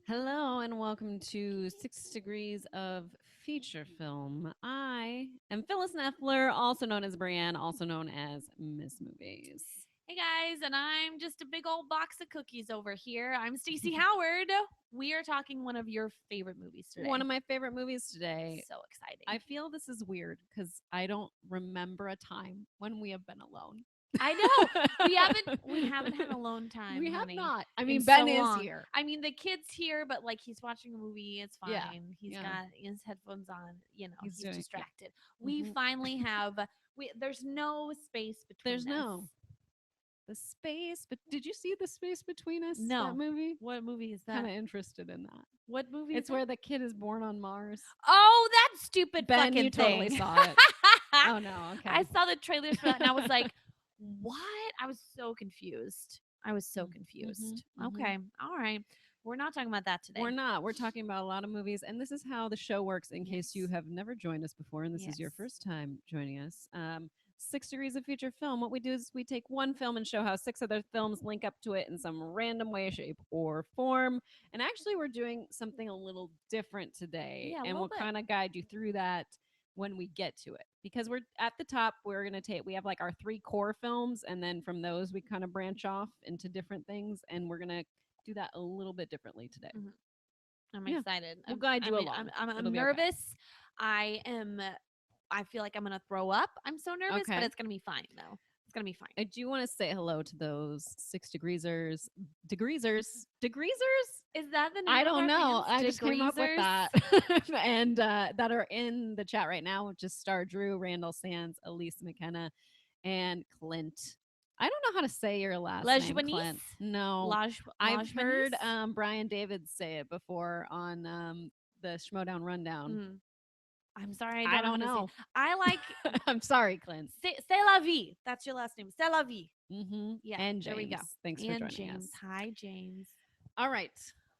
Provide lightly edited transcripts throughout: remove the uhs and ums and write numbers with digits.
Hello and welcome to 6 Degrees of Feature Film. I am Phyllis Neffler, also known as Brienne, also known as Miss Movies. Hey guys, and I'm just a big old box of cookies over here. I'm Stacey Howard. We are talking one of your favorite movies today. One of my favorite movies today. So exciting. I feel this is weird because I don't remember a time when we have been alone. I know. We haven't had alone time. We have honey, not. I in mean, Ben so is long. here. I mean, the kid's here, but like he's watching a movie. It's Yeah. fine. He's Yeah. got his headphones on. He's He's doing- yeah. distracted. We Mhm. finally have. There's no space between There's us. no the space, but did you see the space between us? No. That movie. What movie is that? Kind of interested in that. What movie? It's is where that? the kid is born on Mars. Oh, that stupid Ben, fucking you totally thing. saw it. Oh no, okay. I saw the trailers for that and I was like, what? I was so confused. I was so confused. Okay. All right. We're not talking about that today. We're not. We're talking about a lot of movies, and this is how the show works. In case you Yes. have never joined us before, and this is your Yes. first time joining us. 6 Degrees of Feature Film. What we do is we take one film and show how 6 other films link up to it in some random way, shape, or form. And actually, we're doing something a little different today, Yeah, a and little we'll bit. kind of guide you through that when we get to it. Because we're at the top, we're gonna take. We have like our three core films, and then from those we kind of branch off into different things, and we're gonna do that a little bit differently today. Mhm. I'm Yeah. excited. We'll guide I you mean, along. I'm It'll be okay. nervous. I am. I feel like I'm gonna throw up. I'm so nervous, but Okay. it's gonna be fine though. It's gonna be fine. I do want to say hello to those 6 degreesers. Is that the name I of don't our know. fans? I just came up with Degreasers? that. And that are in the chat right now, which is Star Drew, Randall Sands, Elise McKenna, and Clint. I don't know how to say your last name, Clint. No. I've heard Brian David say it before on the Schmodown Rundown. I'm sorry, I I don't don't know how to know. say. I like I'm sorry, Clint. C'est la vie. That's your last name. C'est la vie. Yeah, And there we go. James. Thanks for And joining James. us. Hi, James. All right.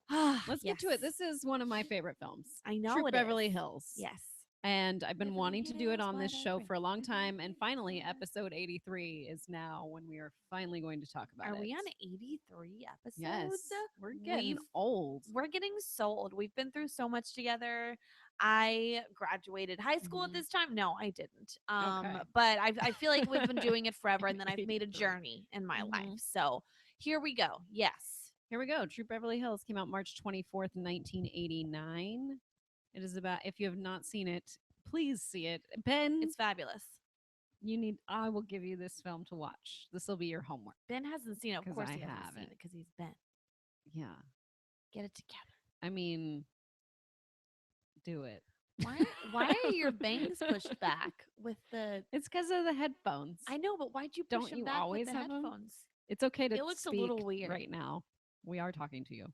Let's get to it. Yes. This is one of my favorite films. I know Troop it Beverly is. Hills. Yes. And I've been Beverly wanting to do it Hills, on this show whatever. for a long time. And finally, episode 83 is now when we are finally going to talk about Are it. we on 83 episodes? Yes. We're getting We've- old. We're getting so old. We've been through so much together. I graduated high school at this time. No, I didn't. Okay. But I feel like we've been doing it forever, and then I've made a 83. journey in my life. So here we go. Yes. Here we go. Troop Beverly Hills came out March 24th, 1989. It is about, if you have not seen it, please see it. Ben, It's fabulous. I will give you this film to watch. This will be your homework. Ben hasn't seen it. Of 'Cause course I he hasn't seen haven't. it because he's Ben. Yeah. Get it together. I mean, do it. Why are your bangs pushed back with the? It's because of the headphones. I know, but why'd you push Don't them you back always with the have 'em? headphones? It's okay to It looks a speak little weird. right now. We are talking to you.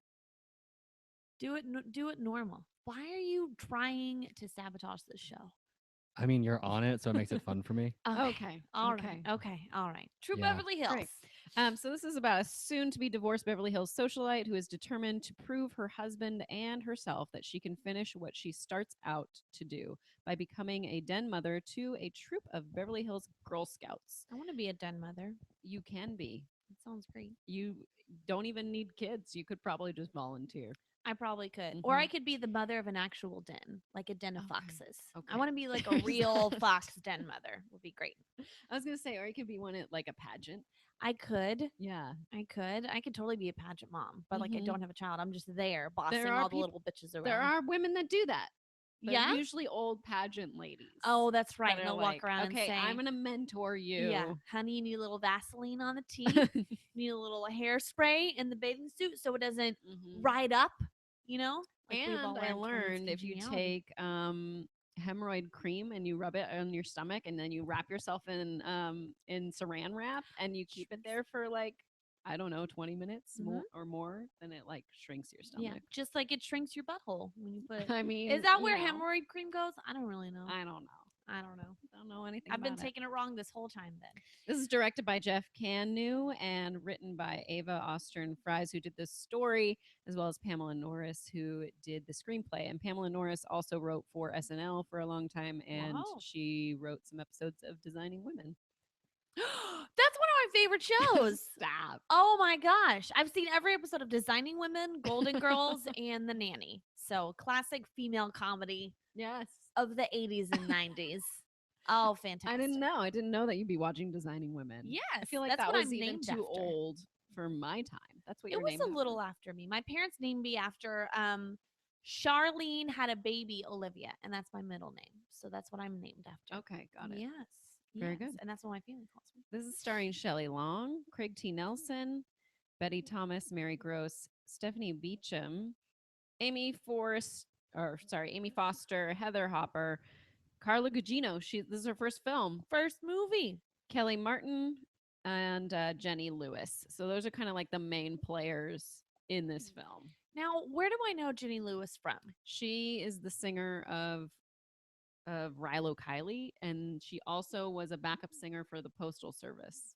Do it normal. Why are you trying to sabotage this show? I mean, you're on it, so it makes it fun for me. Okay. All okay. right. Okay. All right. True Yeah. Beverly Hills. Great. So this is about a soon-to-be divorced Beverly Hills socialite who is determined to prove her husband and herself that she can finish what she starts out to do by becoming a den mother to a troop of Beverly Hills Girl Scouts. I want to be a den mother. You can be. That sounds great. You don't even need kids. You could probably just volunteer. I probably could. Or Mhm. I could be the mother of an actual den, like a den of Okay. foxes. Okay. I want to be like a real fox den mother. Would be great. I was gonna say, or you could be one at like a pageant. I could. Yeah. I could totally be a pageant mom, but like I Mhm. don't have a child. I'm just there bossing are all the peop- little bitches around. There are women that do that. They're Yeah? usually old pageant ladies. Oh, that's right. that And are they'll like, walk around okay, and say, I'm gonna mentor you. yeah, honey, you need a little Vaseline on the teeth. You need a little hairspray in the bathing suit so it doesn't Mhm. ride up, you know? Like we've And all I learned from this learned if you congeniality. take hemorrhoid cream and you rub it on your stomach and then you wrap yourself in saran wrap and you keep it there for like, I don't know, 20 minutes more or more, then it like shrinks your Yeah, stomach. just like it shrinks your butthole when you put. I mean, Is that you where know, hemorrhoid cream goes? I don't really know. I don't know. I don't know. Don't know anything I've been about it. taking it wrong this whole time then. This is directed by Jeff Canu and written by Ava Ostern Fries, who did this story, as well as Pamela Norris, who did the screenplay. And Pamela Norris also wrote for SNL for a long time, and Wow. she wrote some episodes of Designing Women. That's one of my favorite shows. Stop. Oh my gosh. I've seen every episode of Designing Women, Golden Girls, and The Nanny. So classic female comedy. Yes. Of the 80s and 90s. Oh, fantastic. I didn't know that you'd be watching Designing Women. Yes. I feel like that's that what was I'm even named too after. old for my time. That's what it you're was named a little after me. My parents named me after Charlene had a baby, Olivia, and that's my middle name. So that's what I'm named after. Okay, got it. Yes. Very good. And that's what my family calls me. This is starring Shelley Long, Craig T. Nelson, Betty Thomas, Mary Gross, Stephanie Beecham, Amy Foster, Heather Hopper, Carla Gugino. This is her first film. First movie. Kelly Martin and Jenny Lewis. So those are kind of like the main players in this film. Now, where do I know Jenny Lewis from? She is the singer of Rilo Kiley, and she also was a backup singer for the Postal Service.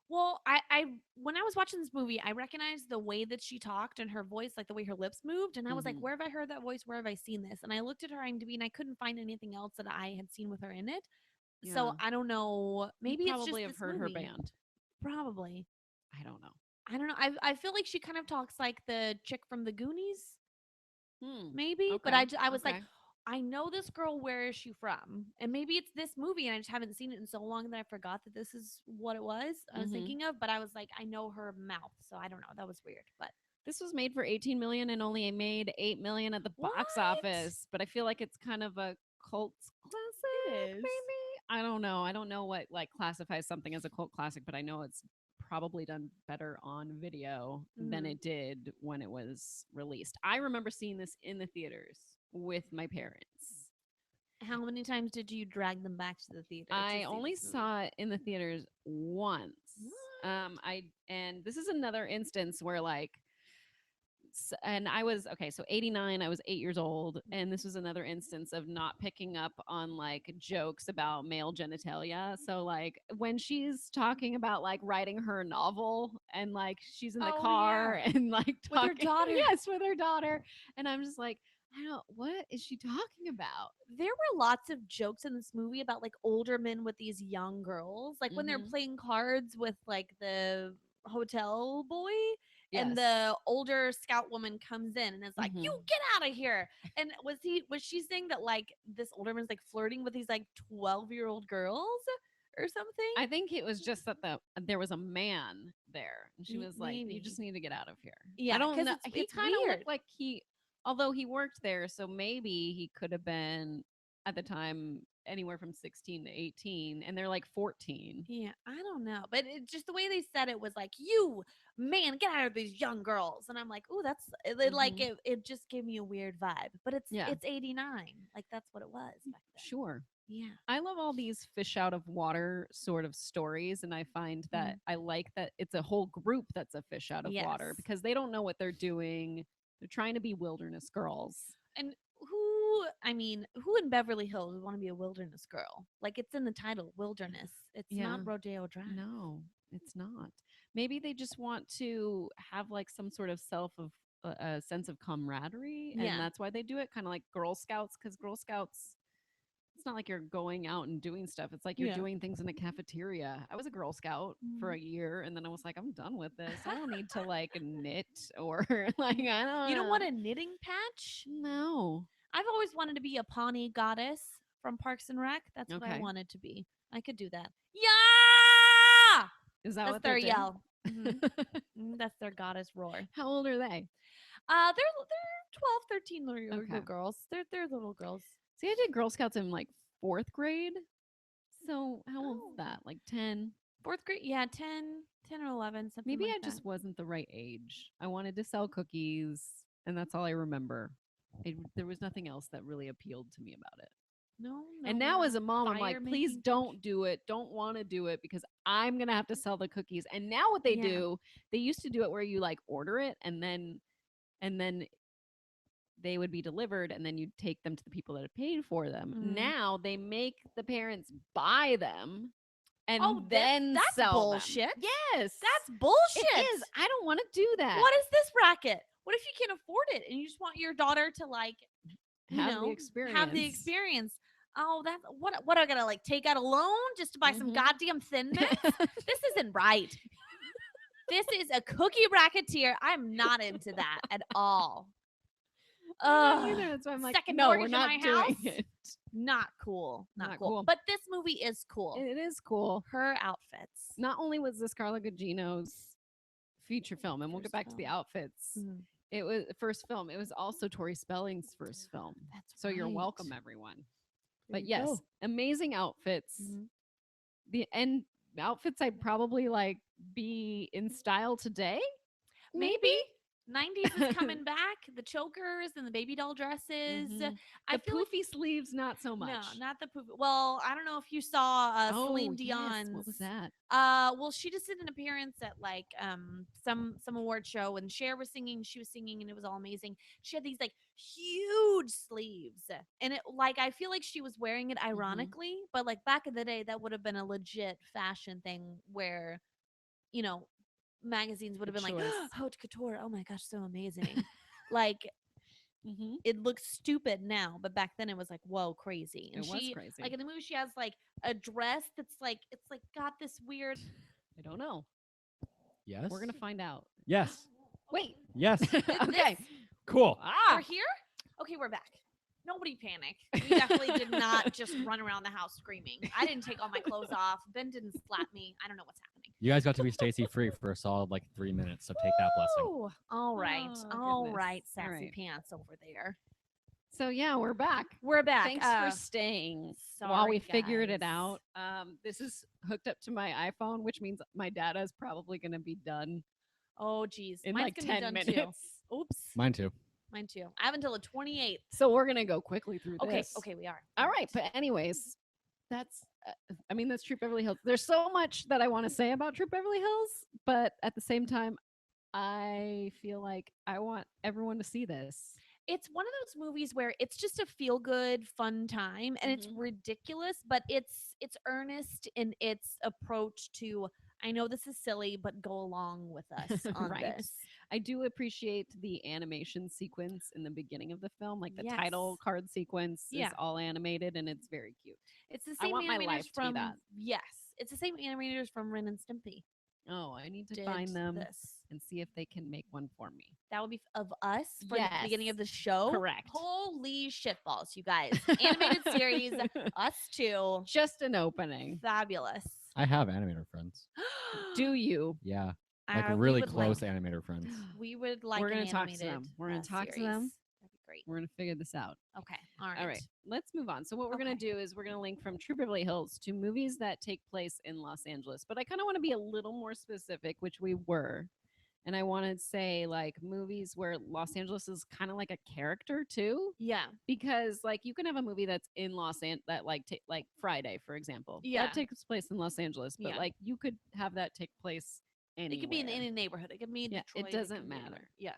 Well, I when I was watching this movie, I recognized the way that she talked and her voice, like the way her lips moved, and I was like, "Where have I heard that voice? Where have I seen this?" And I looked at her IMDb, and I couldn't find anything else that I had seen with her in it. Yeah. So I don't know. Maybe you probably it's just have heard movie. her band. Probably. I don't know. I feel like she kind of talks like the chick from the Goonies. Maybe, okay. but I was like, I know this girl. Where is she from? And maybe it's this movie, and I just haven't seen it in so long that I forgot that this is what it was I was thinking of. But I was like, I know her mouth, so I don't know. That was weird. But this was made for $18 million and only made $8 million at the box office. But I feel like it's kind of a cult classic. Maybe I don't know. I don't know what like classifies something as a cult classic, but I know it's probably done better on video than it did when it was released. I remember seeing this in the theaters with my parents. How many times did you drag them back to the theater? I only saw it in the theaters once. And this is another instance where like and I was so 89, I was 8 years old, and this was another instance of not picking up on like jokes about male genitalia. So like when she's talking about like writing her novel and like she's in the car and like talking with her daughter. Yes, with her daughter. And I'm just like, what is she talking about? There were lots of jokes in this movie about like older men with these young girls, like when they're playing cards with like the hotel boy. Yes. And the older scout woman comes in and is like, "You get out of here!" And was she saying that like this older man's like flirting with these like 12-year-old girls or something? I think it was just that there was a man there, and she was like, "You just need to get out of here." Yeah, I don't know. He kind of looked like although he worked there, so maybe he could have been at the time anywhere from 16 to 18, and they're like 14. Yeah, I don't know, but just the way they said it was like, "You man, get out of these young girls," and I'm like, "Ooh, that's like it just gave me a weird vibe." But it's 89, like that's what it was back then. Sure. Yeah, I love all these fish out of water sort of stories, and I find that I like that it's a whole group that's a fish out of water because they don't know what they're doing. They're trying to be wilderness girls. And who in Beverly Hills would want to be a wilderness girl? Like it's in the title, wilderness. It's not Rodeo Drive. No, it's not. Maybe they just want to have like some sort of a sense of camaraderie, and that's why they do it. Kind of like Girl Scouts, because Girl Scouts, it's not like you're going out and doing stuff. It's like you're doing things in a cafeteria. I was a Girl Scout for a year, and then I was like, I'm done with this. I don't need to like knit or like I don't. You don't want a knitting patch? No. I've always wanted to be a Pawnee goddess from Parks and Rec. That's what I wanted to be. I could do that. Yeah. Is that That's what their yell? That's their goddess roar. How old are they? They're 12, 13 little girls. They're little girls. See, I did Girl Scouts in like 4th grade. So how old is that? Like 10? 4th grade? Yeah, 10 or 11, something Maybe like I just wasn't the right age. I wanted to sell cookies, and that's all I remember. There was nothing else that really appealed to me about it. No. And now as a mom, I'm like, please don't do it. Don't want to do it because I'm going to have to sell the cookies. And now what they do, they used to do it where you like order it and then they would be delivered and then you'd take them to the people that had paid for them. Now they make the parents buy them and then that's sell bullshit. Them. Yes. That's bullshit. It is. I don't want to do that. What is this racket? What if you can't afford it and you just want your daughter to like have the experience? Have the experience. Oh, that's what I gotta like take out a loan just to buy some goddamn Thin Mints? This isn't right. This is a cookie racketeer. I'm not into that at all. That's why I'm like, second no, mortgage we're in not my doing house? it. Not cool. Not cool. cool. But this movie is cool. It is cool. Her outfits. Not only was this Carla Gugino's feature film, and we'll get back to the outfits. It was the first film. It was also Tori Spelling's first film. That's so you're welcome, everyone. But yes, amazing outfits. The end outfits I'd probably like be in style today. Maybe. 90s is coming back. The chokers and the baby doll dresses. The poofy sleeves, not so much. No, not the poofy. Well, I don't know if you saw Celine Dion's. What was that? Well, she just did an appearance at like some award show, and Cher was singing. She was singing, and it was all amazing. She had these like huge sleeves, and it like I feel like she was wearing it ironically, but like back in the day, that would have been a legit fashion thing where, you know, magazines would have been like, haute couture, oh my gosh, so amazing. Like it looks stupid now, but back then it was like, whoa, crazy. And it was crazy. Like in the movie, she has like a dress that's like, it's like got this weird. I don't know. Yes. We're gonna find out. Yes. Wait. Yes. Okay. Cool. We're here? Okay, we're back. Nobody panic. We definitely did not just run around the house screaming. I didn't take all my clothes off. Ben didn't slap me. I don't know what's happening. You guys got to be Stacey free for a solid like 3 minutes, so take that blessing. All right. All right, sassy right. pants over there. So yeah, we're back. We're back. Thanks for staying while we figured it out. This is hooked up to my iPhone, which means my data is probably going to be done. Oh, geez. In Mine's like gonna 10 be done minutes. Too. Oops. Mine too. Mine too. I have until the 28th. So we're going to go quickly through this. Okay, we are. All right. But anyways, that's Troop Beverly Hills. There's so much that I want to say about Troop Beverly Hills, but at the same time, I feel like I want everyone to see this. It's one of those movies where it's just a feel good, fun time, and it's ridiculous, but it's earnest in its approach to, I know this is silly, but go along with us on this. I do appreciate the animation sequence in the beginning of the film, like the title card sequence is all animated and it's very cute. It's the same animators from it's the same animators from Ren and Stimpy. Oh, I need to find them and see if they can make one for me. That would be of us for the beginning of the show. Correct. Holy shitballs, you guys. Animated series, us too. Just an opening. Fabulous. I have animator friends. Do you? Yeah. Like really close animator friends. We would like We're going to talk to them. We're going to talk to them. That'd be great. We're going to figure this out. Okay. All right. Let's move on. So what we're going to do is we're going to link from Troop Beverly Hills to movies that take place in Los Angeles. But I kind of want to be a little more specific, which we were. And I want to say like movies where Los Angeles is kind of like a character too. Yeah. Because like you can have a movie that's in Los Angeles that like like Friday, for example. Yeah. That takes place in Los Angeles. But like you could have that take place anywhere. It could be in any neighborhood. It could be in Detroit. It doesn't matter. Yeah.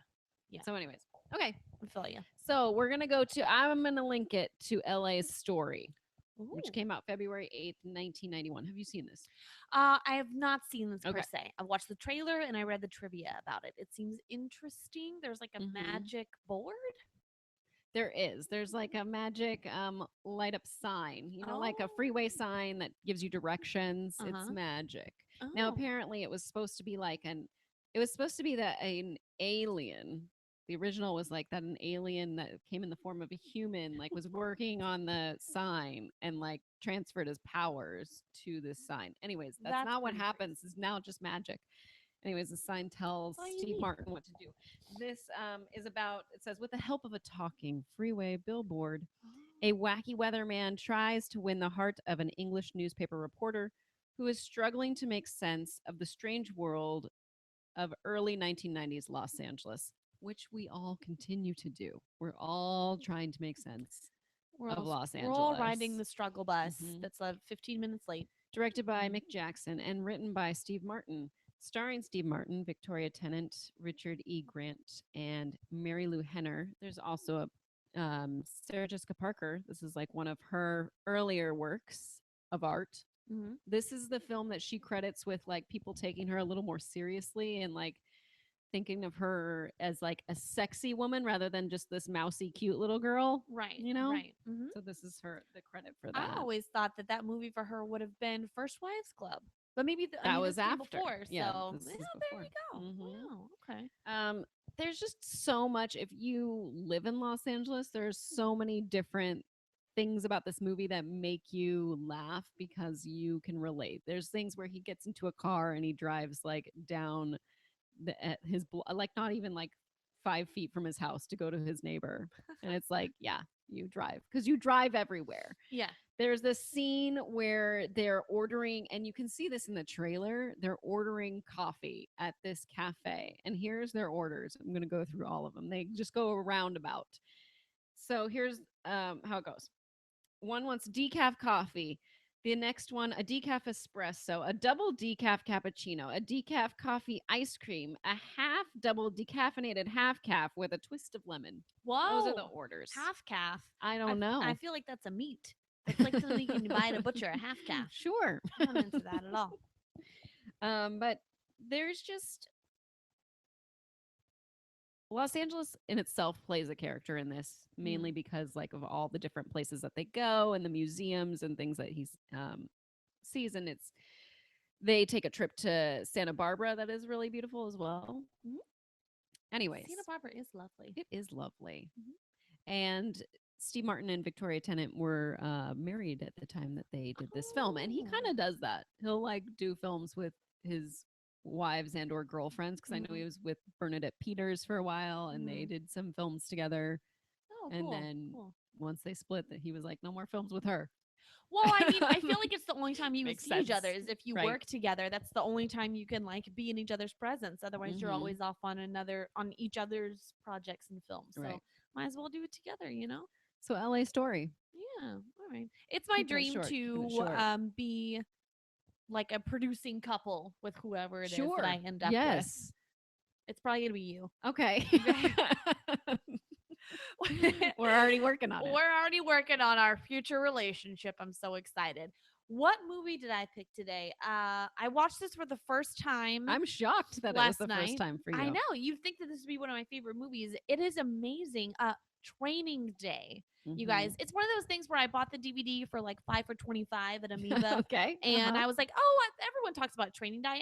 So anyways. Okay. I feel you. So we're going to go to, I'm going to link it to LA's Story, which came out February 8th, 1991. Have you seen this? I have not seen this per se. I've watched the trailer and I read the trivia about it. It seems interesting. There's like a magic board. There is. There's like a magic light up sign, like a freeway sign that gives you directions. It's magic. Now, apparently it was supposed to be like an alien. The original was like that an alien that came in the form of a human, like was working on the sign and like transferred his powers to this sign. Anyways, that's not what happens. It's now just magic. Anyways, the sign tells Steve Martin what to do. This is about, it says, with the help of a talking freeway billboard, a wacky weatherman tries to win the heart of an English newspaper reporter who is struggling to make sense of the strange world of early 1990s Los Angeles, which we all continue to do. We're all trying to make sense of Los Angeles. We're all riding the struggle bus that's 15 minutes late. Directed by Mick Jackson and written by Steve Martin. Starring Steve Martin, Victoria Tennant, Richard E. Grant, and Mary Lou Henner. There's also a Sarah Jessica Parker. This is like one of her earlier works of art. This is the film that she credits with like people taking her a little more seriously and like thinking of her as like a sexy woman rather than just this mousy, cute little girl. Right. You know? Right. Mm-hmm. So this is her the credit for I that. always thought that movie for her would have been First Wives Club, but maybe that was this came after. before. Yeah, So this is before. there you go. Wow. Okay. There's just so much. If you live in Los Angeles, there's so many different things about this movie that make you laugh because you can relate. There's things where he gets into a car and he drives like down like not even like 5 feet from his house to go to his neighbor, and it's like, yeah, you drive because you drive everywhere. Yeah. There's this scene where they're ordering, and you can see this in the trailer. They're ordering coffee at this cafe, and here's their orders. I'm going to go through all of them. They just go a roundabout. So here's how it goes. One wants decaf coffee. The next one, a decaf espresso, a double decaf cappuccino, a decaf coffee ice cream, a half double decaffeinated half calf with a twist of lemon. Whoa. Those are the orders. Half calf. I don't know. I feel like that's a meat. It's like something you can buy at a butcher, a half calf. Sure. I'm not into that at all. But there's just Los Angeles in itself plays a character in this, mainly because like of all the different places that they go and the museums and things that he sees. And they take a trip to Santa Barbara that is really beautiful as well. Mm-hmm. Anyways, Santa Barbara is lovely. It is lovely. Mm-hmm. And Steve Martin and Victoria Tennant were married at the time that they did this film, and he kind of does that. He'll like do films with his wives and or girlfriends, because I know he was with Bernadette Peters for a while, and they did some films together. Oh, and then once they split, that he was like, no more films with her. Well, I mean, I feel like it's the only time you would see each other is if you work together. That's the only time you can like be in each other's presence. Otherwise, you're always off on each other's projects and films. So might as well do it together, you know? So LA Story. Yeah. All right. It's my dream to be like a producing couple with whoever it is that I end up with. It's probably going to be you. Okay. We're already working on it. We're already working on our future relationship. I'm so excited. What movie did I pick today? I watched this for the first time. I'm shocked that it was the first time for you. I know. You'd think that this would be one of my favorite movies. It is amazing. Training Day. You guys, it's one of those things where I bought the DVD for like $5 for $25 at Amoeba. Okay. And I was like, oh, everyone talks about Training Day.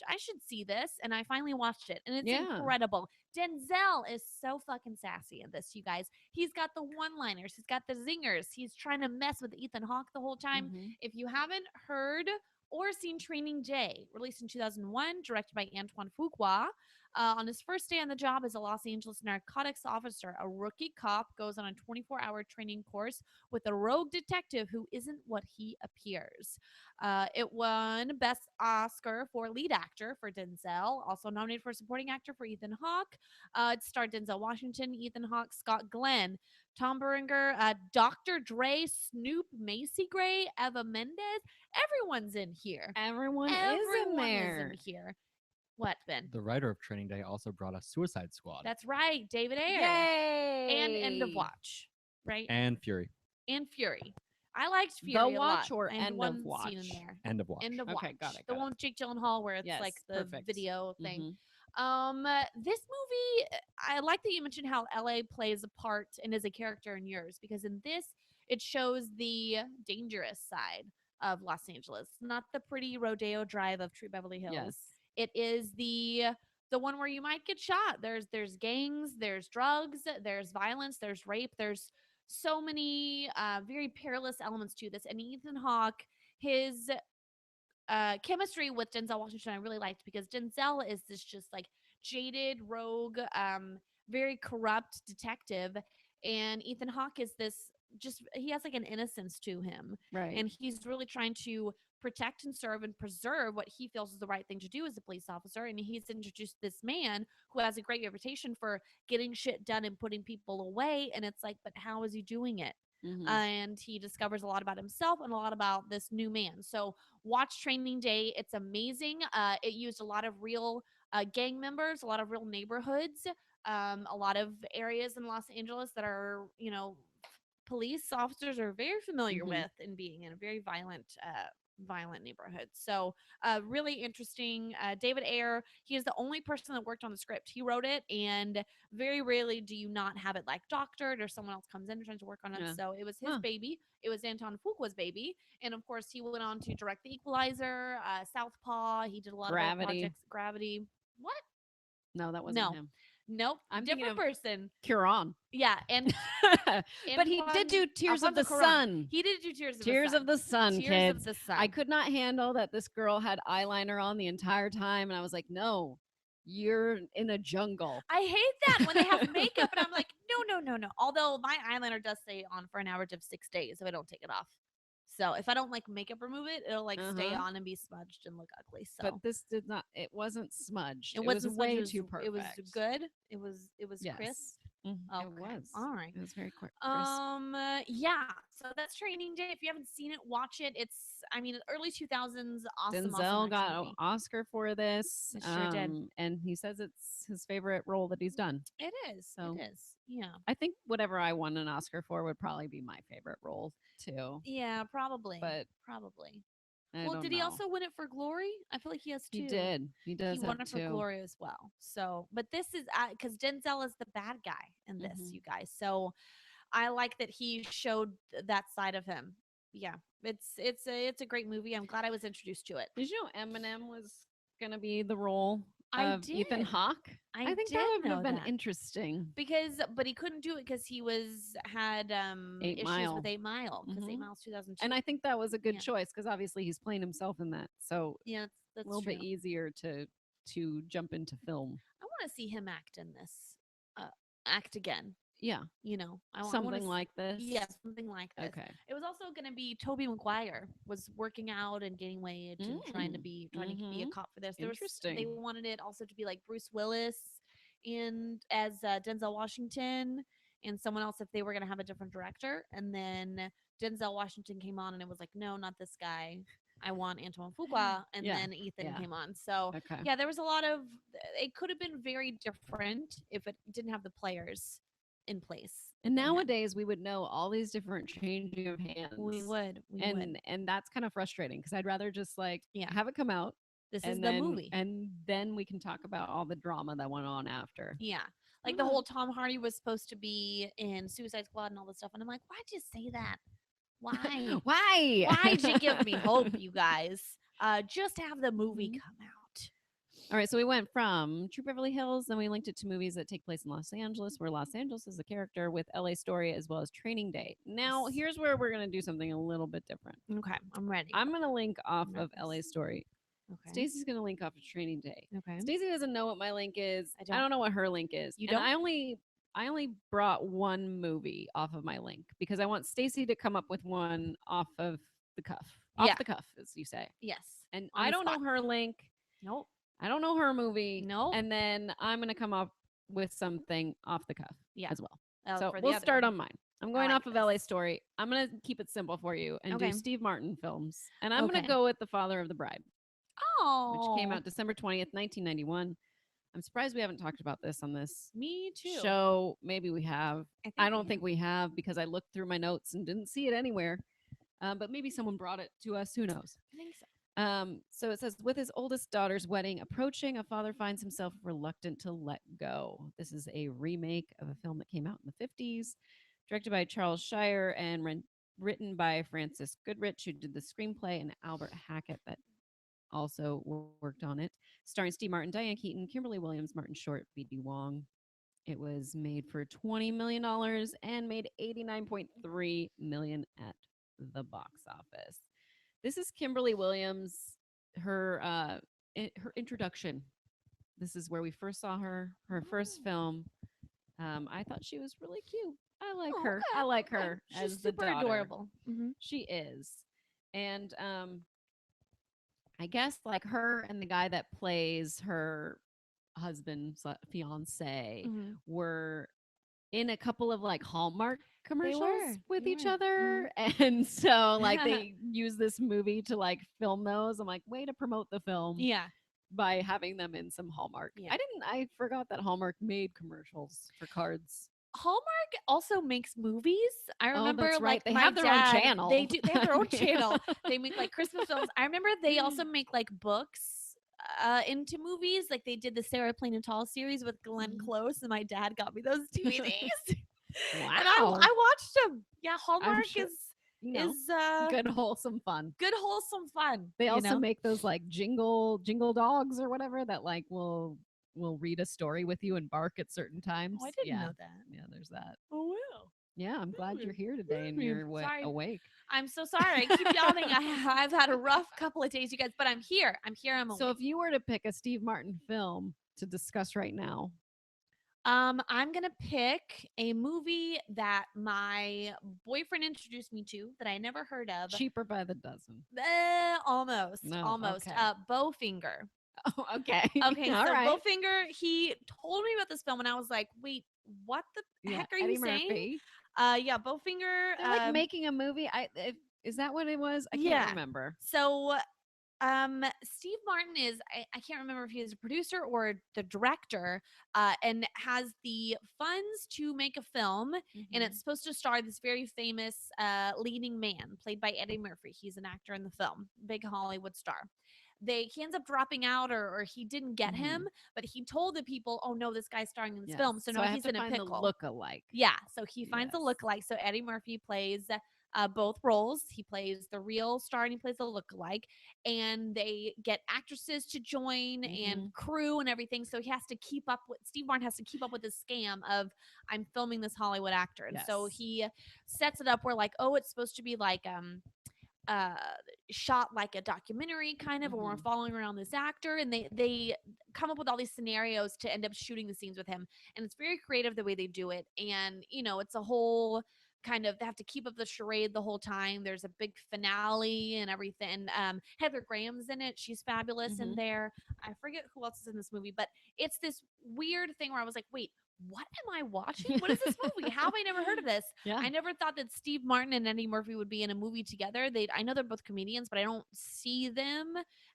I should see this. And I finally watched it. And it's incredible. Denzel is so fucking sassy in this, you guys. He's got the one-liners. He's got the zingers. He's trying to mess with Ethan Hawke the whole time. If you haven't heard or seen Training Day, released in 2001, directed by Antoine Fuqua, on his first day on the job as a Los Angeles narcotics officer, a rookie cop goes on a 24-hour training course with a rogue detective who isn't what he appears. It won Best Oscar for lead actor for Denzel, also nominated for supporting actor for Ethan Hawke. It starred Denzel Washington, Ethan Hawke, Scott Glenn, Tom Berenger, Dr. Dre, Snoop, Macy Gray, Eva Mendes. Everyone's in here. Everyone is in there. What, Ben? The writer of Training Day also brought us Suicide Squad. That's right, David Ayer. Yay! And End of Watch, right? And Fury. I liked Fury The Watch or End of Watch? Scene in there. End of Watch. End of Watch. Okay, got it. The one with Jake Gyllenhaal where it's like the video thing. This movie, I like that you mentioned how LA plays a part and is a character in yours, because in this, it shows the dangerous side of Los Angeles, not the pretty Rodeo Drive of Troop Beverly Hills. Yes. It is the one where you might get shot. There's gangs, there's drugs, there's violence, there's rape. There's so many very perilous elements to this. And Ethan Hawke, his chemistry with Denzel Washington, I really liked, because Denzel is this just like jaded, rogue, very corrupt detective. And Ethan Hawke is this he has like an innocence to him. Right. And he's really trying to protect and serve and preserve what he feels is the right thing to do as a police officer. And he's introduced this man who has a great reputation for getting shit done and putting people away. And it's like, but how is he doing it? And he discovers a lot about himself and a lot about this new man. So watch Training Day. It's amazing. It used a lot of real gang members, a lot of real neighborhoods, a lot of areas in Los Angeles that are, police officers are very familiar with, and being in a very violent violent neighborhoods. So really interesting. David Ayer, he is the only person that worked on the script. He wrote it, and very rarely do you not have it like doctored or someone else comes in and tries to work on it. Yeah. So it was his baby. It was Anton Fuqua's baby. And of course, he went on to direct The Equalizer, Southpaw. He did a lot of other projects. Gravity. What? No, that wasn't him. Nope. I'm different person. Cuarón. Yeah, and but he did do Tears of the Sun. He did do Tears of the Sun. Tears of the Sun, Tears kids. of the Sun. I could not handle that this girl had eyeliner on the entire time, and I was like, no, you're in a jungle. I hate that when they have makeup, and I'm like, no. Although my eyeliner does stay on for an average of 6 days if I don't take it off. So if I don't like makeup remove it, it'll like stay on and be smudged and look ugly. So, but this did not. It wasn't smudged. It was way too perfect. It was good. It was crisp. Mm-hmm. Okay. It was. All right. It was very quick. Yeah. So that's Training Day. If you haven't seen it, watch it. It's, I mean, early 2000s. Awesome. Denzel got an Oscar for this. It sure did. And he says it's his favorite role that he's done. It is. So it is. Yeah. I think whatever I won an Oscar for would probably be my favorite role too. Yeah, probably. But probably. Well, did he also win it for Glory? I feel like he has two. He did. He does. He won it for Glory as well. So, but this is because Denzel is the bad guy in this, you guys. So, I like that he showed that side of him. Yeah, it's a great movie. I'm glad I was introduced to it. Did you know Eminem was gonna be the role of Ethan Hawke? I think that would have been interesting but he couldn't do it because he had 8 issues Mile. with 8 Mile because 8 Mile's 2002. And I think that was a good choice because obviously he's playing himself in that, so yeah, that's a little bit easier to jump into film. I want to see him act in this, act again. Yeah, something like this. Yeah, something like this. Okay. It was also going to be Tobey Maguire was working out and gaining weight and trying to be a cop for this. Interesting. They wanted it also to be like Bruce Willis as Denzel Washington and someone else if they were going to have a different director. And then Denzel Washington came on and it was like, no, not this guy. I want Antoine Fuqua, and then Ethan came on. So yeah, there was a lot of. It could have been very different if it didn't have the players in place. And nowadays we would know all these different changing of hands. We would. And that's kind of frustrating because I'd rather just have it come out. This is the movie. And then we can talk about all the drama that went on after. Yeah. Like the whole Tom Hardy was supposed to be in Suicide Squad and all this stuff. And I'm like, why'd you say that? Why? Why'd you give me hope, you guys? Just have the movie come out. All right, so we went from Troop Beverly Hills, then we linked it to movies that take place in Los Angeles, where Los Angeles is the character, with LA Story as well as Training Day. Now, here's where we're going to do something a little bit different. Okay, I'm ready. I'm going to link off of LA Story. Okay. Stacey's going to link off of Training Day. Okay. Stacey doesn't know what my link is. I don't know what her link is. You don't? And I only brought one movie off of my link because I want Stacey to come up with one off of the cuff. Off the cuff, as you say. Yes. And I don't know her link. Nope. I don't know her movie. No. And then I'm going to come up with something off the cuff as well. So we'll start on mine. I'm going off of LA Story. I'm going to keep it simple for you and do Steve Martin films. And I'm going to go with The Father of the Bride. Oh. Which came out December 20th, 1991. I'm surprised we haven't talked about this on this Me too. show. Maybe we have. I don't think we have because I looked through my notes and didn't see it anywhere. But maybe someone brought it to us. Who knows? I think so. So it says, with his oldest daughter's wedding approaching, a father finds himself reluctant to let go. This is a remake of a film that came out in the 50s, directed by Charles Shire and written by Francis Goodrich, who did the screenplay, and Albert Hackett, that also worked on it, starring Steve Martin, Diane Keaton, Kimberly Williams, Martin Short, B.D. Wong. It was made for $20 million and made $89.3 million at the box office. This is Kimberly Williams, her introduction. This is where we first saw her first film. I thought she was really cute. I like her. Okay. I like her She's as the super daughter. adorable. Mm-hmm. She is. And I guess like her and the guy that plays her husband, fiance, were in a couple of like Hallmark commercials with each other. And so like they use this movie to like film those. I'm like, way to promote the film. Yeah. By having them in some Hallmark. Yeah. I forgot that Hallmark made commercials for cards. Hallmark also makes movies. I remember, that's right. like, They my have their own dad, channel. They do. They have their own channel. They make like Christmas films. I remember they also make like books into movies. Like they did the Sarah Plain and Tall series with Glenn Close, and my dad got me those DVDs. Wow. And I watched them. Yeah, Hallmark sure, is good wholesome fun. Good wholesome fun. They also make those like jingle dogs or whatever that like will read a story with you and bark at certain times. Oh, I didn't know that. Yeah, there's that. Oh wow. Yeah, I'm glad you're here today and you're awake. I'm so sorry. I keep yawning. I've had a rough couple of days, you guys, but I'm here. I'm awake. So if you were to pick a Steve Martin film to discuss right now, I'm gonna pick a movie that my boyfriend introduced me to that I never heard of. Cheaper by the Dozen. Almost. Okay. Bowfinger. Oh, okay. Okay, so right. Bowfinger, he told me about this film and I was like, wait, what the heck are you saying? Murphy. Yeah, Bowfinger. They're like making a movie. Is that what it was? I can't remember. So Steve Martin is, I can't remember if he is a producer or the director, and has the funds to make a film, and it's supposed to star this very famous leading man played by Eddie Murphy. He's an actor in the film, big Hollywood star. He ends up dropping out, or he didn't get him, but he told the people, oh no, this guy's starring in this film, so now he's in a pickle. Look-alike. Yeah, so he finds a look-alike. So Eddie Murphy plays both roles. He plays the real star and he plays the look-alike, and they get actresses to join and crew and everything. So he has to keep up with Steve Martin has to keep up with this scam of I'm filming this Hollywood actor, and so he sets it up where like, oh, it's supposed to be like shot like a documentary kind of, or we're following around this actor, and they come up with all these scenarios to end up shooting the scenes with him, and it's very creative the way they do it, and it's a whole kind of, they have to keep up the charade the whole time. There's a big finale and everything. Heather Graham's in it. She's fabulous in there. I forget who else is in this movie, but it's this weird thing where I was like, wait, what am I watching? What is this movie? How have I never heard of this? Yeah. I never thought that Steve Martin and Eddie Murphy would be in a movie together. I know they're both comedians, but I don't see them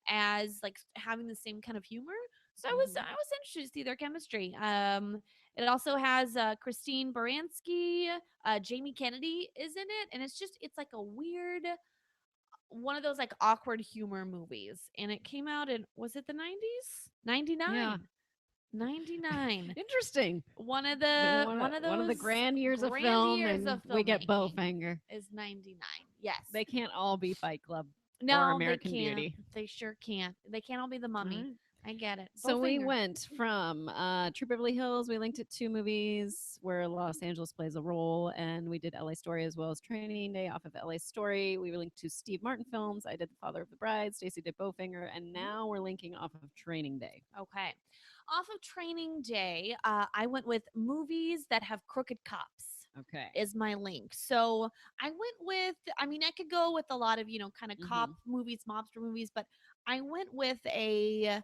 as like having the same kind of humor. So I was interested to see their chemistry. It also has Christine Baranski, Jamie Kennedy is in it, and it's like a weird one of those like awkward humor movies. And it came out in, was it the 90s? 99. Yeah. 99. Interesting. One of the grand years of film, and we get Bowfinger. Is 99. Yes. They can't all be Fight Club or American they can't. Beauty. They sure can't. They can't all be The Mummy. Right. I get it. So we went from Troop Beverly Hills. We linked it to movies where Los Angeles plays a role, and we did LA Story as well as Training Day off of LA Story. We linked to Steve Martin films. I did The Father of the Bride. Stacey did Bowfinger, and now we're linking off of Training Day. Okay. Off of Training Day, I went with movies that have crooked cops. Okay. Is my link. So I went with, I could go with a lot of, kind of cop movies, mobster movies, but I went with a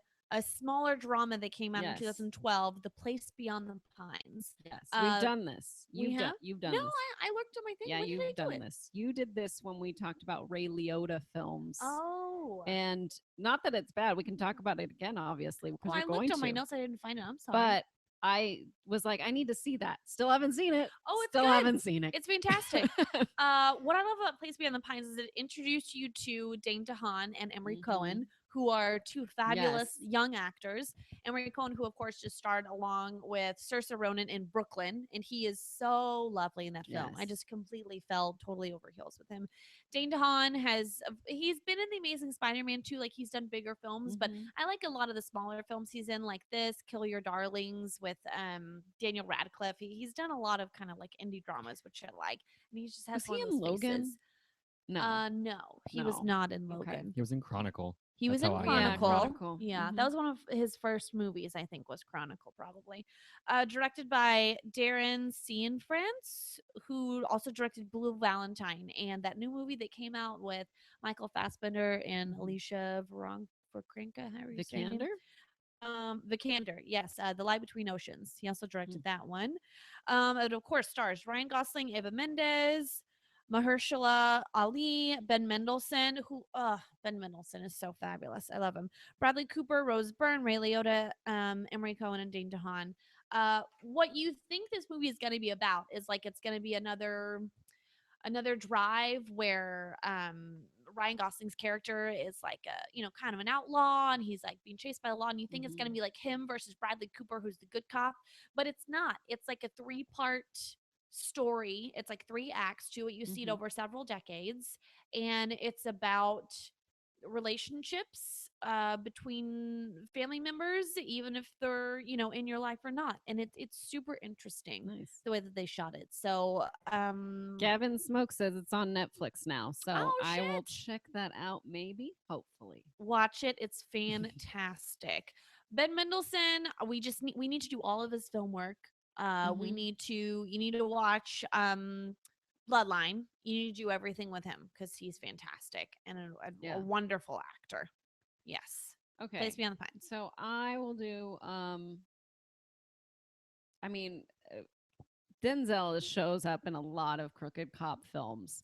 smaller drama that came out in 2012, The Place Beyond the Pines. Yes, we've done this. You've done this. No, I looked at my thing. Yeah, you've done this. You did this when we talked about Ray Liotta films. Oh. And not that it's bad. We can talk about it again, obviously. Well, I looked on my notes. I didn't find it. I'm sorry. But I was like, I need to see that. Still haven't seen it. Oh, it's still good. Haven't seen it. It's fantastic. What I love about Place Beyond the Pines is it introduced you to Dane DeHaan and Emery Cohen, who are two fabulous young actors. Emery Cohen, who of course just starred along with Saoirse Ronan in Brooklyn, and he is so lovely in that film. I just completely fell totally over heels with him. Dane DeHaan he's been in The Amazing Spider-Man too, like he's done bigger films, but I like a lot of the smaller films he's in, like this, Kill Your Darlings with Daniel Radcliffe. He's done a lot of kind of like indie dramas, which I like. And he just has was he in Logan? Faces. No, he was not in Logan. Okay. He was in Chronicle. He was in Chronicle. Chronicle. Yeah, that was one of his first movies, I think, was Chronicle, probably. Directed by Darren Cianfrance, who also directed Blue Valentine and that new movie that came out with Michael Fassbender and Alicia Vikander. Vikander, yes. The Lie Between Oceans. He also directed that one. And of course, stars Ryan Gosling, Eva Mendes, Mahershala Ali, Ben Mendelsohn, Ben Mendelsohn is so fabulous. I love him. Bradley Cooper, Rose Byrne, Ray Liotta, Emery Cohen, and Dane DeHaan. What you think this movie is going to be about is like it's going to be another drive where Ryan Gosling's character is like kind of an outlaw, and he's like being chased by the law, and you think it's going to be like him versus Bradley Cooper, who's the good cop, but it's not. It's like a 3-part story. It's like 3 acts to it. You see it over several decades, and it's about relationships between family members, even if they're in your life or not, and it's super interesting the way that they shot it. So Gavin Smoke says it's on Netflix now, so I will check that out, maybe, hopefully. Watch it. It's fantastic. Ben Mendelsohn, we need to do all of his film work. You need to watch Bloodline. You need to do everything with him because he's fantastic and a wonderful actor. Yes. Okay. Place Beyond the Pines. So I will do Denzel shows up in a lot of crooked cop films.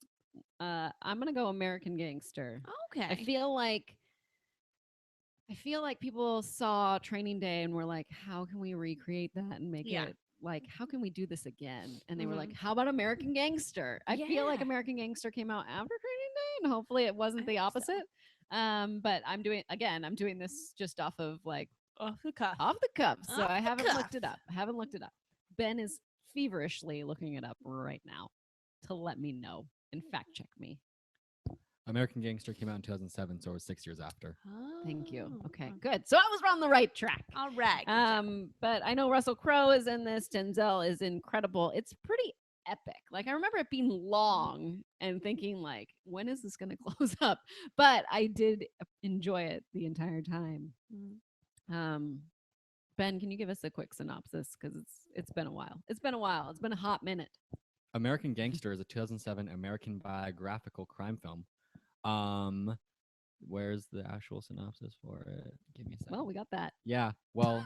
I'm gonna go American Gangster. Okay. I feel like people saw Training Day and were like, how can we recreate that and make it like, how can we do this again? And they were like, how about American Gangster? I feel like American Gangster came out after Training Day, and hopefully it wasn't the opposite. So. But I'm doing this just off of like off the cuff. So I haven't looked it up. Ben is feverishly looking it up right now to let me know and fact check me. American Gangster came out in 2007, so it was 6 years after. Oh, thank you. Okay, good. So I was on the right track. All right. But I know Russell Crowe is in this. Denzel is incredible. It's pretty epic. Like, I remember it being long and thinking, like, when is this going to close up? But I did enjoy it the entire time. Ben, can you give us a quick synopsis? Because it's been a while. It's been a hot minute. American Gangster is a 2007 American biographical crime film. Where's the actual synopsis for it? Give me a second. Well, we got that. Yeah. Well,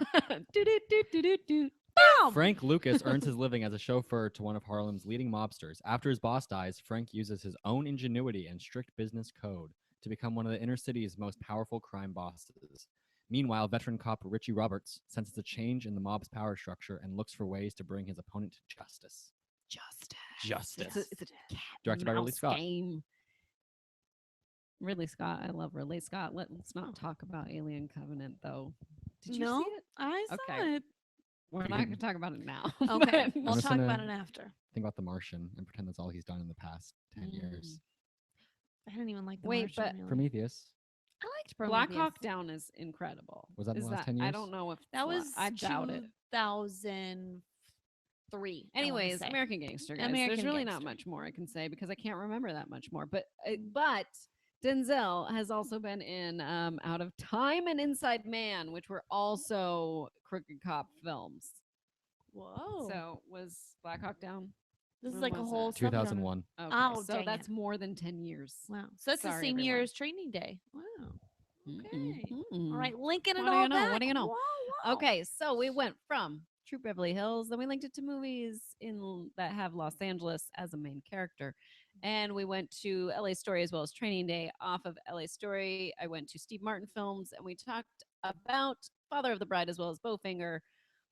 Frank Lucas earns his living as a chauffeur to one of Harlem's leading mobsters. After his boss dies, Frank uses his own ingenuity and strict business code to become one of the inner city's most powerful crime bosses. Meanwhile, veteran cop Richie Roberts senses a change in the mob's power structure and looks for ways to bring his opponent to justice. Justice. It's a directed by Ridley Scott. Game. Ridley Scott. I love Ridley Scott. Let's not talk about Alien Covenant, though. Did you see it? I saw it. We're not going to talk about it now. Okay. We'll talk about it after. Think about The Martian and pretend that's all he's done in the past 10 years. I didn't even like The Martian. But really. Prometheus. I liked Prometheus. Black Hawk Down is incredible. Was that in the last 10 years? I don't know if that was. I doubt it. 2003. Anyways, American Gangster, guys. There's really not much more I can say because I can't remember that much more. But Denzel has also been in Out of Time and Inside Man, which were also crooked cop films. Whoa. So was Black Hawk Down? This is like a whole 2001. Okay, so that's more than 10 years. Wow. So that's the same year as Training Day. Wow. Okay. All right. Linking it all back. What do you know? Wow. Okay, so we went from Troop Beverly Hills, then we linked it to movies that have Los Angeles as a main character. And we went to LA Story as well as Training Day. Off of LA Story, I went to Steve Martin Films, and we talked about Father of the Bride as well as Bowfinger.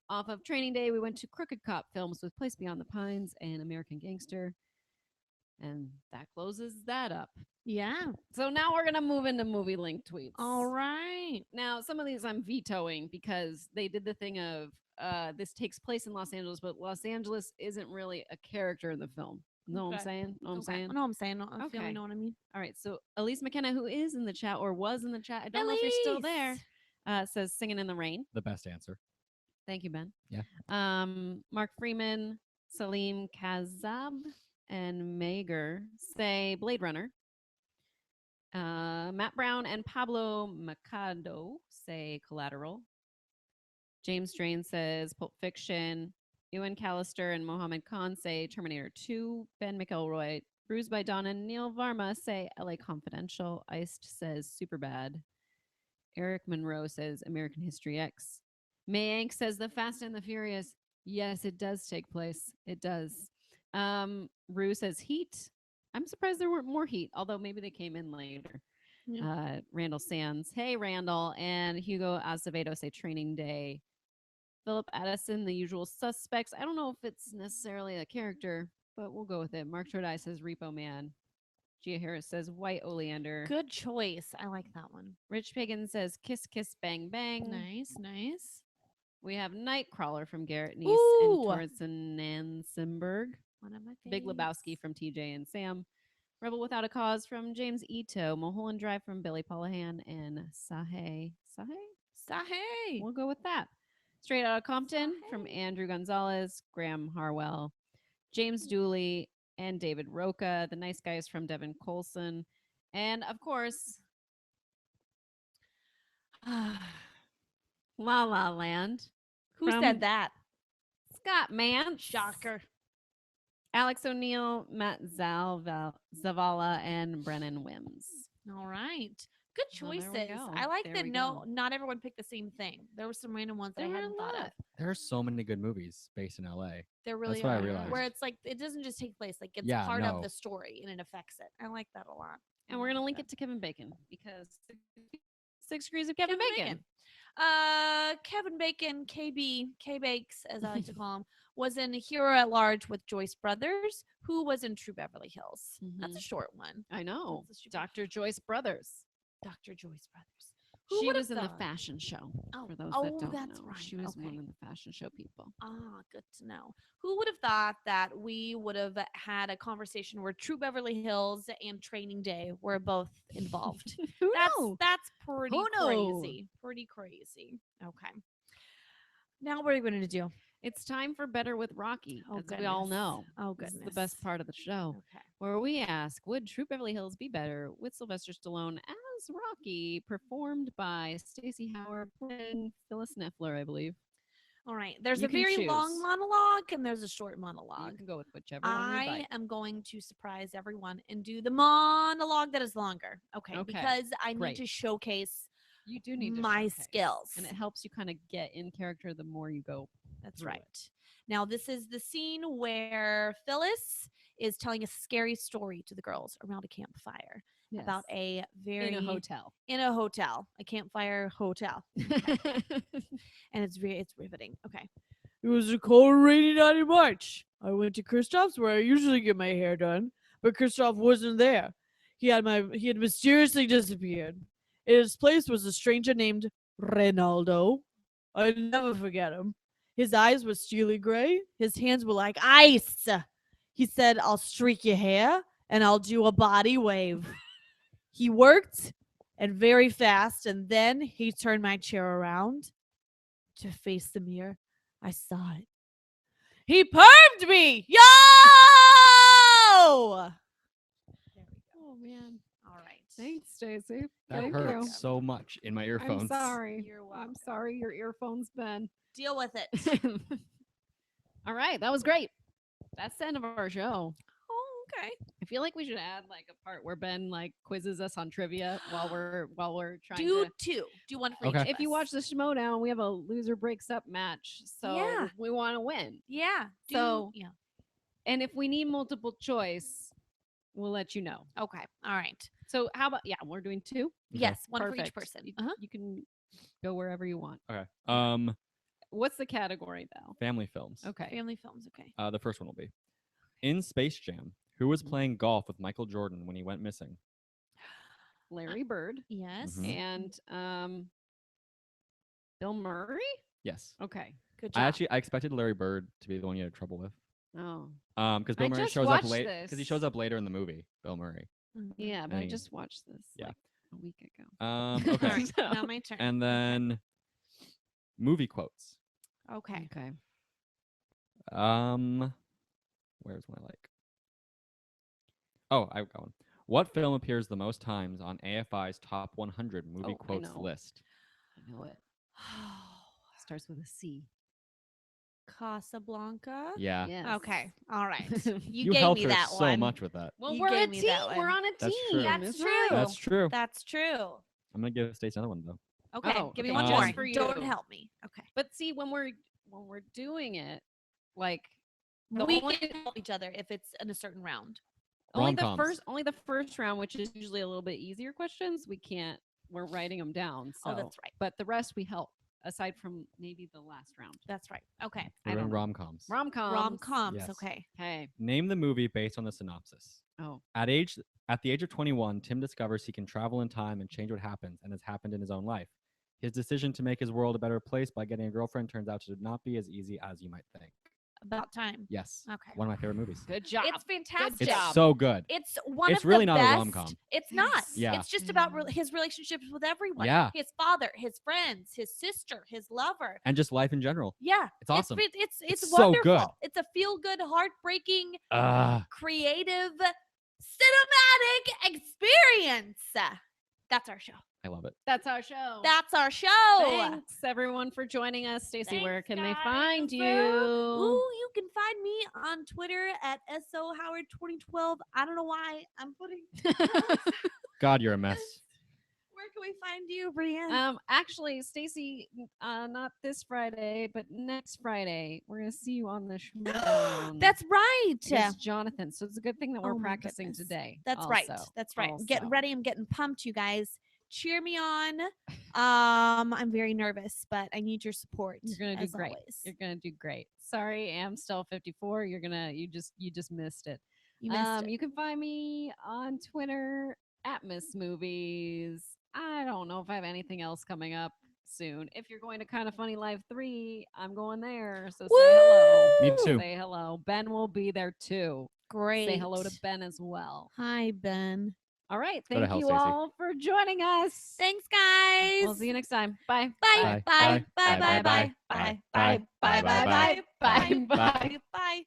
Off of Training Day, we went to Crooked Cop Films with Place Beyond the Pines and American Gangster. And that closes that up. Yeah. So now we're going to move into movie link tweets. All right. Now, some of these I'm vetoing because they did the thing of this takes place in Los Angeles, but Los Angeles isn't really a character in the film. Know what I'm saying? I know what I'm saying. I feel you know what I mean. All right. So Elise McKenna, who is in the chat or was in the chat, I don't know if you're still there, says Singing in the Rain. The best answer. Thank you, Ben. Yeah. Mark Freeman, Salim Kazab, and Mager say Blade Runner. Matt Brown and Pablo Macado say Collateral. James Drain says Pulp Fiction. Ewan Callister and Mohammed Khan say Terminator 2. Ben McElroy, Bruised by Dawn, and Neil Varma say LA Confidential. Iced says Superbad. Eric Monroe says American History X. Mayank says The Fast and the Furious. Yes, it does take place. It does. Rue says Heat. I'm surprised there weren't more Heat, although maybe they came in later. Yeah. Randall Sands. Hey, Randall. And Hugo Azevedo say Training Day. Philip Addison, The Usual Suspects. I don't know if it's necessarily a character, but we'll go with it. Mark Trodi says Repo Man. Gia Harris says White Oleander. Good choice. I like that one. Rich Pagan says Kiss Kiss Bang Bang. Nice. We have Nightcrawler from Garrett Neese and Torsten Nansenberg. One of my favorites. Big Lebowski from TJ and Sam. Rebel Without a Cause from James Ito. Mulholland Drive from Billy Polahan and Sahe. We'll go with that. Straight Outta Compton from Andrew Gonzalez, Graham Harwell, James Dooley, and David Roca. The Nice Guys from Devin Colson. And, of course, La La Land. Who said that? Scott Mantz. Shocker. Alex O'Neill, Matt Zavala, and Brennan Wims. All right. Good choices. I like that not everyone picked the same thing. There were some random ones that I hadn't thought of. There are so many good movies based in LA. There really That's what are. I realized. Where it's like it doesn't just take place, like it's part of the story and it affects it. I like that a lot. And we're gonna link it to Kevin Bacon because 6 Degrees of Kevin Bacon. Kevin Bacon, K-Bakes, as I like to call him, was in Hero at Large with Joyce Brothers, who was in Troop Beverly Hills. Mm-hmm. That's a short one. I know. Dr. Joyce Brothers. Dr. Joyce Brothers. She was in the fashion show. For those that don't know. Right. She was one of the fashion show people. Good to know. Who would have thought that we would have had a conversation where Troop Beverly Hills and Training Day were both involved? Who knows? That's pretty crazy. Pretty crazy. Okay. Now what are we going to do? It's time for Better with Rocky, as we all know. Oh, goodness. This is the best part of the show, okay. Where we ask, would Troop Beverly Hills be better with Sylvester Stallone as Rocky, performed by Stacey Howard, playing Phyllis Neffler, I believe. All right. There's a very long monologue and there's a short monologue. You can go with whichever one you like. I am going to surprise everyone and do the monologue that is longer. Okay. Because I need to showcase you do need my skills. And it helps you kind of get in character the more you go. That's right. Now, this is the scene where Phyllis is telling a scary story to the girls around a campfire about a in a hotel, a campfire hotel. And it's riveting. Okay. It was a cold, rainy night in March. I went to Christoph's where I usually get my hair done, but Christoph wasn't there. He had mysteriously disappeared. In his place was a stranger named Reynaldo. I'd never forget him. His eyes were steely gray. His hands were like ice. He said, I'll streak your hair and I'll do a body wave. He worked and very fast, and then he turned my chair around to face the mirror. I saw it. He permed me. Yo! Oh, man. All right. Thanks, Stacey. That hurt so much in my earphones. I'm sorry. You're welcome. I'm sorry your earphones, Ben. Deal with it. All right. That was great. That's the end of our show. Oh, okay. I feel like we should add like a part where Ben like quizzes us on trivia while we're trying to do one for each of us. If you watch the Schmodown, we have a loser breaks up match. So we want to win. Yeah. And if we need multiple choice, we'll let you know. Okay. All right. So how about we're doing 2? Yes, one for each person. You can go wherever you want. Okay. What's the category though? Family films. Okay. Family films. Okay. The first one will be in Space Jam. Who was playing golf with Michael Jordan when he went missing? Larry Bird. Yes. And Bill Murray? Yes. Okay. Good job. I expected Larry Bird to be the one you had trouble with. Oh. Because Bill Murray shows up late. Because he shows up later in the movie. Bill Murray. Yeah, but I just watched this like a week ago. Okay. Now my turn. And then movie quotes. Okay. Where's one I like? Oh, I've got one. What film appears the most times on AFI's top 100 movie quotes list? I know it. Starts with a C. Casablanca. Yeah. Yes. Okay. All right. You gave helped me her that so one. much with that. Well, You we're a gave me team. that one. We're on a That's team. true. That's true. That's true. That's true. I'm gonna give Stacey another one though. Okay. Oh, give me okay. one Just more. for you. Don't help me. Okay. But see, when we're doing it, like We can help each other if it's in a certain round. only Rom-coms. the first round, which is usually a little bit easier questions, we're writing them down. So Oh, that's right. But the rest we help aside from maybe the last round. That's right. Okay. We're in rom-coms. Rom-coms. Yes. Okay. Okay. Name the movie based on the synopsis. Oh. At the age of 21, Tim discovers he can travel in time and change what happens and has happened in his own life. His decision to make his world a better place by getting a girlfriend turns out to not be as easy as you might think. About time. Yes. Okay. One of my favorite movies. Good job. It's fantastic. Good job. It's so good. It's one It's of really the not best. a rom-com. It's not. Yeah. It's just about his relationships with everyone. Yeah. His father, his friends, his sister, his lover. And just life in general. Yeah. It's awesome. It's so wonderful. good. It's a feel-good, heartbreaking, creative, cinematic experience. That's our show. I love it. That's our show. That's our show. Thanks everyone for joining us. Stacey, where can they find you? Ooh, you can find me on Twitter at SOHoward2012. I don't know why I'm putting God, you're a mess. Where can we find you, Brienne? Actually, Stacey, not this Friday, but next Friday, we're gonna see you on the Schmoedown. That's right. Against Jonathan. So it's a good thing that we're Oh my practicing goodness. today. That's right. That's right. I'm getting ready. I'm getting pumped, you guys. Cheer me on. I'm very nervous, but I need your support. You're gonna do great. Always. You're gonna do great. Sorry, Amstel 54. You just missed it. You missed it. You can find me on Twitter at Miss Movies. I don't know if I have anything else coming up soon. If you're going to Kind of Funny Live 3, I'm going there. So say hello. Me too. Say hello. Ben will be there too. Great. Say hello to Ben as well. Hi, Ben. All right. Go to Thank hell, you Stacey. all for joining us. Thanks, guys. We'll see you next time. Bye. Bye. Bye. Bye. Bye. Bye. Bye. Bye. Bye. Bye. Bye. Bye. Bye. Bye.